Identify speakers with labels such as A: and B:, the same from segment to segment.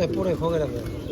A: से पूरे खोगे लगे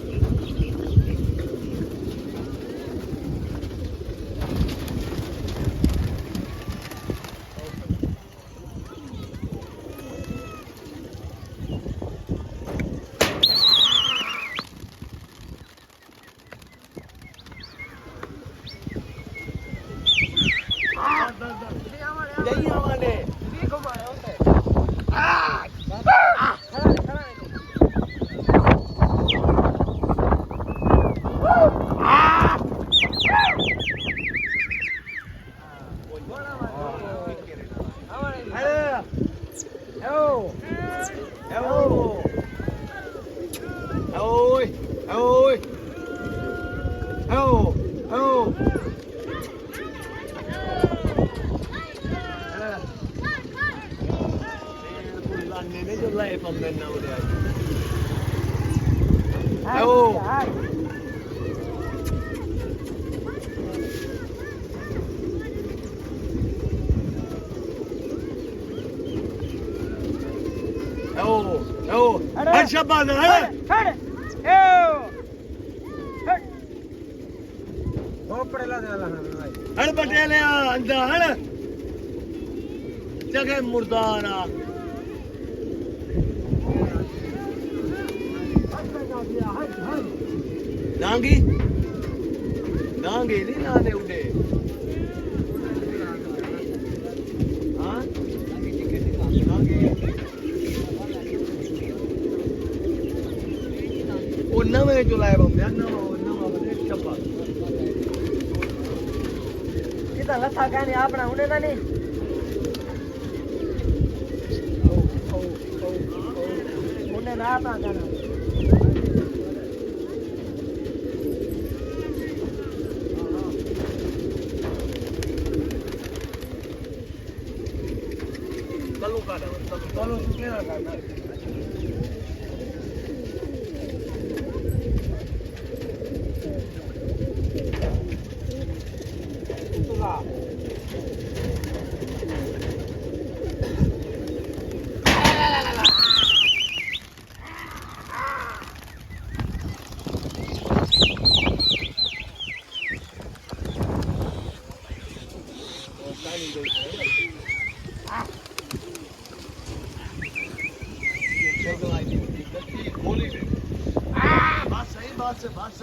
A: जगह मुर्दारा डांगी डांगी नहीं नाने उड़े हाँ वो नवे जो लाए बंदे नवा बंदे चप्पा कितना लथा कहने आपना उड़े ना नहीं उन्हें ना आपना कहना Kalau suka kan. Itulah. बस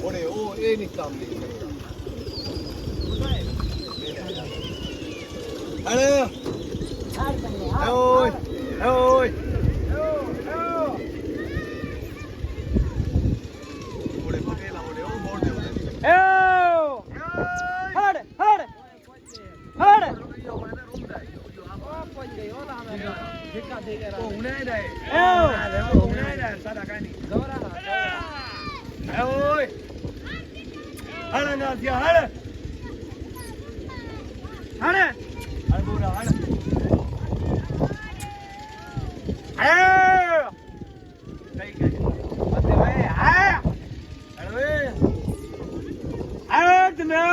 A: ओरे ओ ये नहीं काम नहीं अरे ओए ओए ओरे पटेला ओरे ओ मोड़ दे ए हट हट हट ठेका दे रहा ओ उन्हें दे ओ उन्हें दे सादा कानी गवरा ए ओए हट ना दिया हट हट हट बोरा हट ए कहीं के बंदे भाई आ अरे हट ना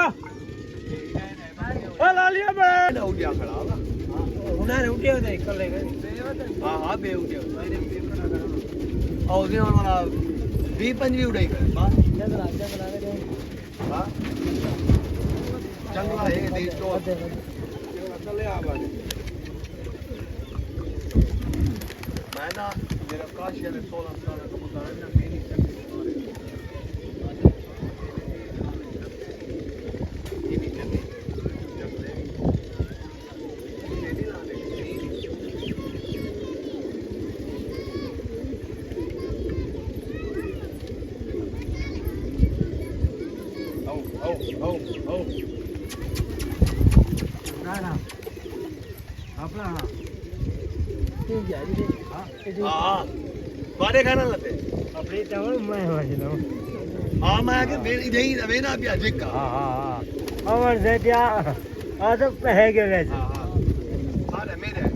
A: ओ लालिया बे उठ गया खड़ा होगा उन्हें उठे होते कर लेगा हां हां बे उठे और दिन वाला 20-25 उड़ाई कर बस जंगला रे हां जंगला है दे तो चले आ बाने मैं ना मेरा काश है 16 साल का कबूतर है ना मेरी हाँ बारे खाना लते अपने चावल मैं वाजिनो हाँ मैं आगे बेरी नहीं रवे ना पिया जिक्का हाँ और से क्या आ तो पह गए हाँ हाँ